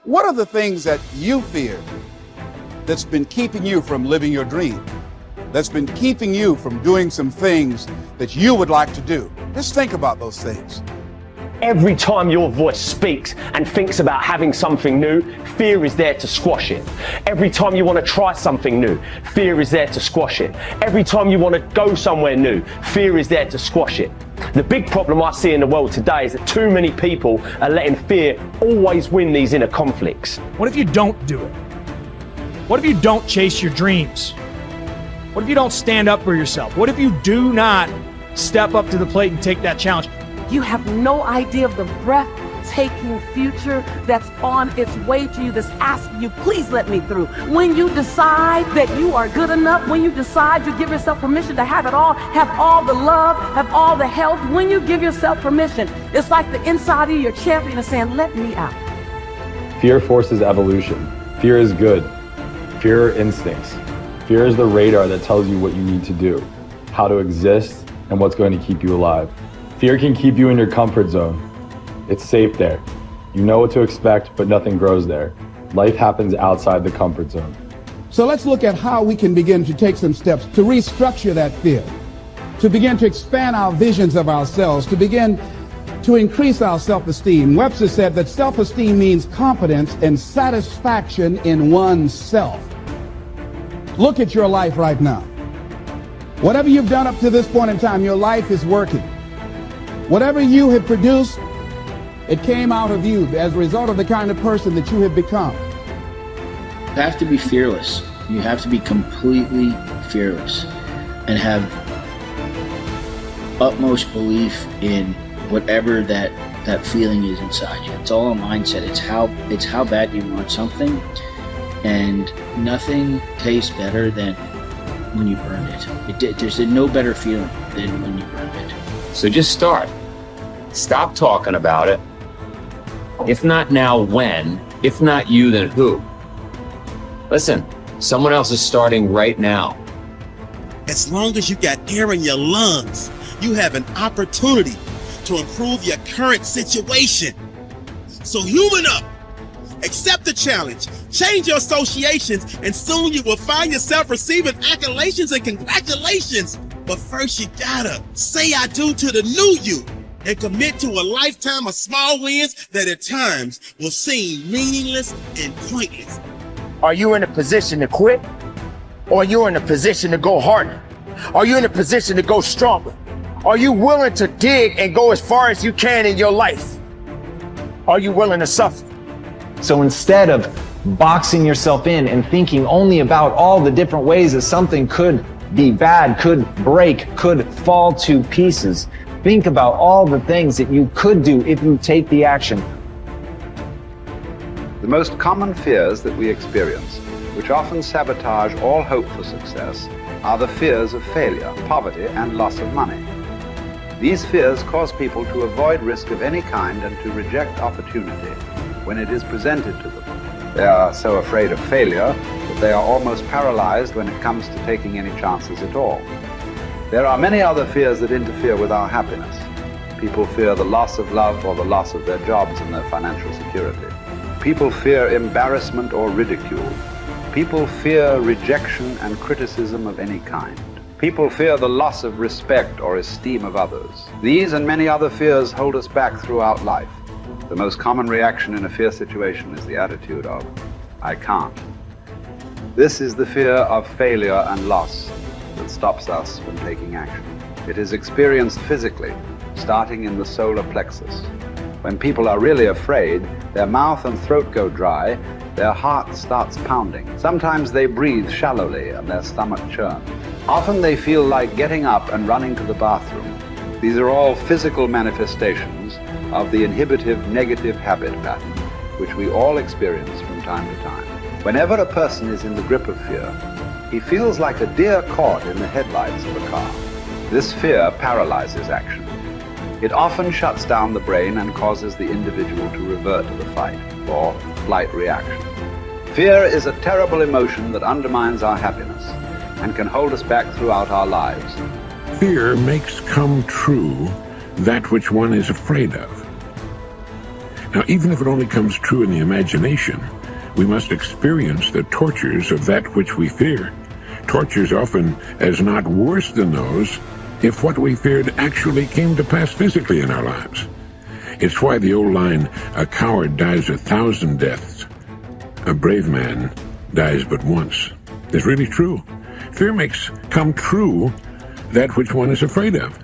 What are the things that you fear that's been keeping you from living your dream? That's been keeping you from doing some things that you would like to do? Just think about those things. Every time your voice speaks and thinks about having something new, fear is there to squash it. Every time you want to try something new, fear is there to squash it. Every time you want to go somewhere new, fear is there to squash it. The big problem I see in the world today is that too many people are letting fear always win these inner conflicts. What if you don't do it? What if you don't chase your dreams? What if you don't stand up for yourself? What if you do not step up to the plate and take that challenge? You have no idea of the breathtaking future that's on its way to you, that's asking you, please let me through. When you decide that you are good enough, when you decide you give yourself permission to have it all, have all the love, have all the health, when you give yourself permission, it's like the inside of your champion is saying, let me out. Fear forces evolution. Fear is good. Fear are instincts. Fear is the radar that tells you what you need to do, how to exist, and what's going to keep you alive. Fear can keep you in your comfort zone. It's safe there. You know what to expect, but nothing grows there. Life happens outside the comfort zone. So let's look at how we can begin to take some steps to restructure that fear, to begin to expand our visions of ourselves, to begin to increase our self-esteem. Webster said that self-esteem means confidence and satisfaction in oneself. Look at your life right now. Whatever you've done up to this point in time, your life is working. Whatever you have produced, it came out of you as a result of the kind of person that you have become. You have to be fearless. You have to be completely fearless and have utmost belief in whatever that feeling is inside you. It's all a mindset. It's how bad you want something, and nothing tastes better than when you've earned it. There's no better feeling than when you've earned it. So just start. Stop talking about it. If not now, when? If not you, then who? Listen, someone else is starting right now. As long as you got air in your lungs, you have an opportunity to improve your current situation. So human up, accept the challenge, change your associations, and soon you will find yourself receiving accolades and congratulations. But first you gotta say I do to the new you and commit to a lifetime of small wins that at times will seem meaningless and pointless. Are you in a position to quit? Or are you in a position to go harder? Are you in a position to go stronger? Are you willing to dig and go as far as you can in your life? Are you willing to suffer? So instead of boxing yourself in and thinking only about all the different ways that something could be bad, could break, could fall to pieces, think about all the things that you could do if you take the action. The most common fears that we experience, which often sabotage all hope for success, are the fears of failure, poverty, and loss of money. These fears cause people to avoid risk of any kind and to reject opportunity when it is presented to them. They are so afraid of failure that they are almost paralyzed when it comes to taking any chances at all. There are many other fears that interfere with our happiness. People fear the loss of love or the loss of their jobs and their financial security. People fear embarrassment or ridicule. People fear rejection and criticism of any kind. People fear the loss of respect or esteem of others. These and many other fears hold us back throughout life. The most common reaction in a fear situation is the attitude of, I can't. This is the fear of failure and loss that stops us from taking action. It is experienced physically, starting in the solar plexus. When people are really afraid, their mouth and throat go dry, their heart starts pounding. Sometimes they breathe shallowly and their stomach churns. Often they feel like getting up and running to the bathroom. These are all physical manifestations of the inhibitive negative habit pattern, which we all experience from time to time. Whenever a person is in the grip of fear, he feels like a deer caught in the headlights of a car. This fear paralyzes action. It often shuts down the brain and causes the individual to revert to the fight or flight reaction. Fear is a terrible emotion that undermines our happiness and can hold us back throughout our lives. Fear makes come true that which one is afraid of. Now, even if it only comes true in the imagination, we must experience the tortures of that which we fear. Tortures often as not worse than those if what we feared actually came to pass physically in our lives. It's why the old line, "A coward dies 1,000 deaths. A brave man dies but once," is really true. Fear makes come true that which one is afraid of.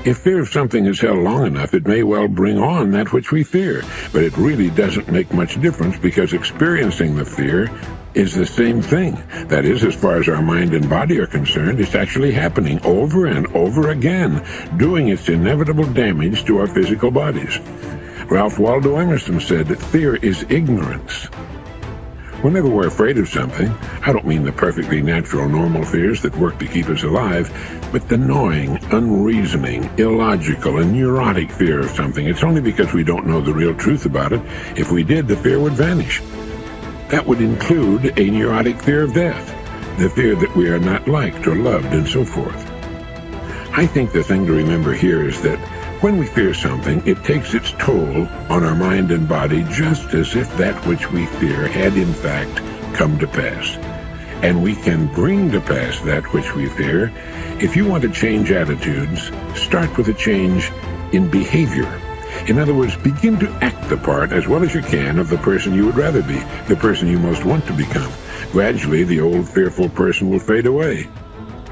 If fear of something is held long enough, it may well bring on that which we fear, but it really doesn't make much difference because experiencing the fear is the same thing. That is, as far as our mind and body are concerned, it's actually happening over and over again, doing its inevitable damage to our physical bodies. Ralph Waldo Emerson said that fear is ignorance. Whenever we're afraid of something, I don't mean the perfectly natural, normal fears that work to keep us alive, but the gnawing, unreasoning, illogical, and neurotic fear of something. It's only because we don't know the real truth about it. If we did, the fear would vanish. That would include a neurotic fear of death, the fear that we are not liked or loved, and so forth. I think the thing to remember here is that when we fear something, it takes its toll on our mind and body just as if that which we fear had in fact come to pass. And we can bring to pass that which we fear. If you want to change attitudes, start with a change in behavior. In other words, begin to act the part as well as you can of the person you would rather be, the person you most want to become. Gradually, the old fearful person will fade away.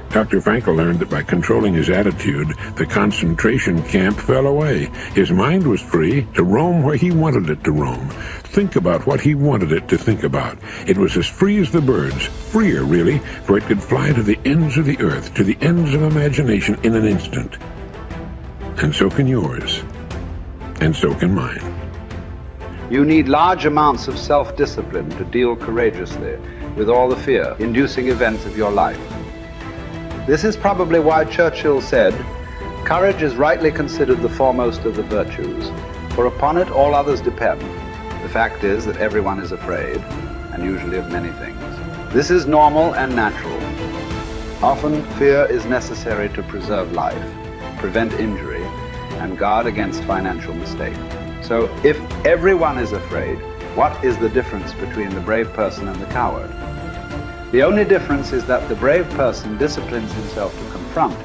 Dr. Frankl learned that by controlling his attitude, the concentration camp fell away. His mind was free to roam where he wanted it to roam, think about what he wanted it to think about. It was as free as the birds, freer really, for it could fly to the ends of the earth, to the ends of imagination in an instant. And so can yours, and so can mine. You need large amounts of self-discipline to deal courageously with all the fear-inducing events of your life. This is probably why Churchill said, "Courage is rightly considered the foremost of the virtues, for upon it all others depend." The fact is that everyone is afraid, and usually of many things. This is normal and natural. Often, fear is necessary to preserve life, prevent injury, and guard against financial mistake. So, if everyone is afraid, what is the difference between the brave person and the coward? The only difference is that the brave person disciplines himself to confront,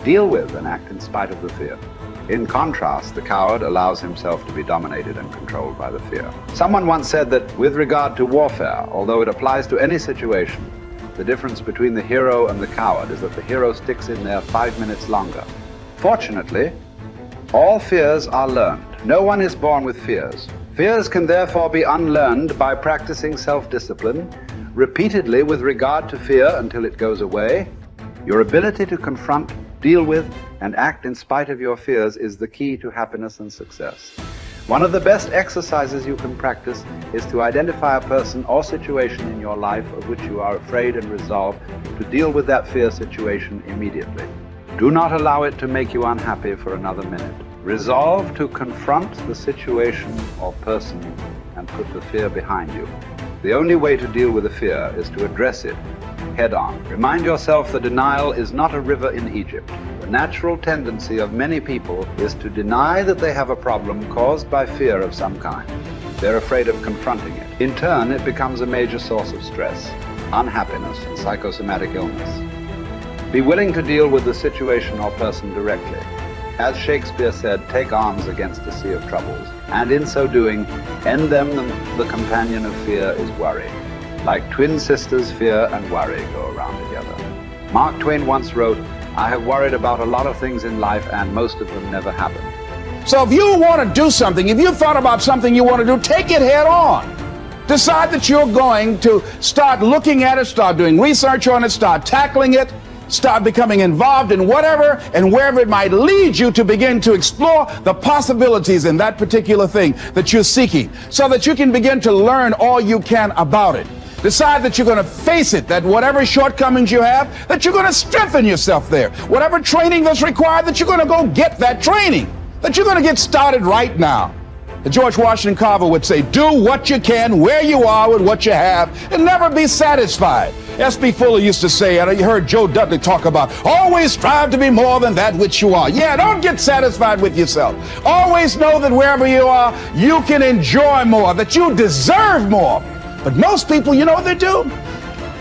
deal with, and act in spite of the fear. In contrast, the coward allows himself to be dominated and controlled by the fear. Someone once said that with regard to warfare, although it applies to any situation, the difference between the hero and the coward is that the hero sticks in there 5 minutes longer. Fortunately, all fears are learned. No one is born with fears. Fears can therefore be unlearned by practicing self-discipline repeatedly with regard to fear until it goes away. Your ability to confront, deal with, and act in spite of your fears is the key to happiness and success. One of the best exercises you can practice is to identify a person or situation in your life of which you are afraid and resolve to deal with that fear situation immediately. Do not allow it to make you unhappy for another minute. Resolve to confront the situation or person and put the fear behind you. The only way to deal with a fear is to address it head on. Remind yourself that denial is not a river in Egypt. The natural tendency of many people is to deny that they have a problem caused by fear of some kind. They're afraid of confronting it. In turn, it becomes a major source of stress, unhappiness, and psychosomatic illness. Be willing to deal with the situation or person directly. As Shakespeare said, take arms against a sea of troubles, and in so doing, end them. The companion of fear is worry. Like twin sisters, fear and worry go around together. Mark Twain once wrote, "I have worried about a lot of things in life, and most of them never happen." So if you want to do something, if you've thought about something you want to do, take it head on. Decide that you're going to start looking at it, start doing research on it, start tackling it, start becoming involved in whatever and wherever it might lead you to begin to explore the possibilities in that particular thing that you're seeking so that you can begin to learn all you can about it. Decide that you're going to face it, that whatever shortcomings you have, that you're going to strengthen yourself there. Whatever training that's required, that you're going to go get that training, that you're going to get started right now. George Washington Carver would say, do what you can, where you are, with what you have, and never be satisfied. S.B. Fuller used to say, and you heard Joe Dudley talk about, always strive to be more than that which you are. Yeah, don't get satisfied with yourself. Always know that wherever you are, you can enjoy more, that you deserve more. But most people, you know what they do?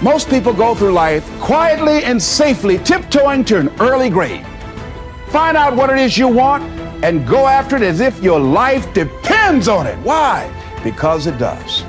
Most people go through life quietly and safely, tiptoeing to an early grave. Find out what it is you want and go after it as if your life depends on it. Why? Because it does.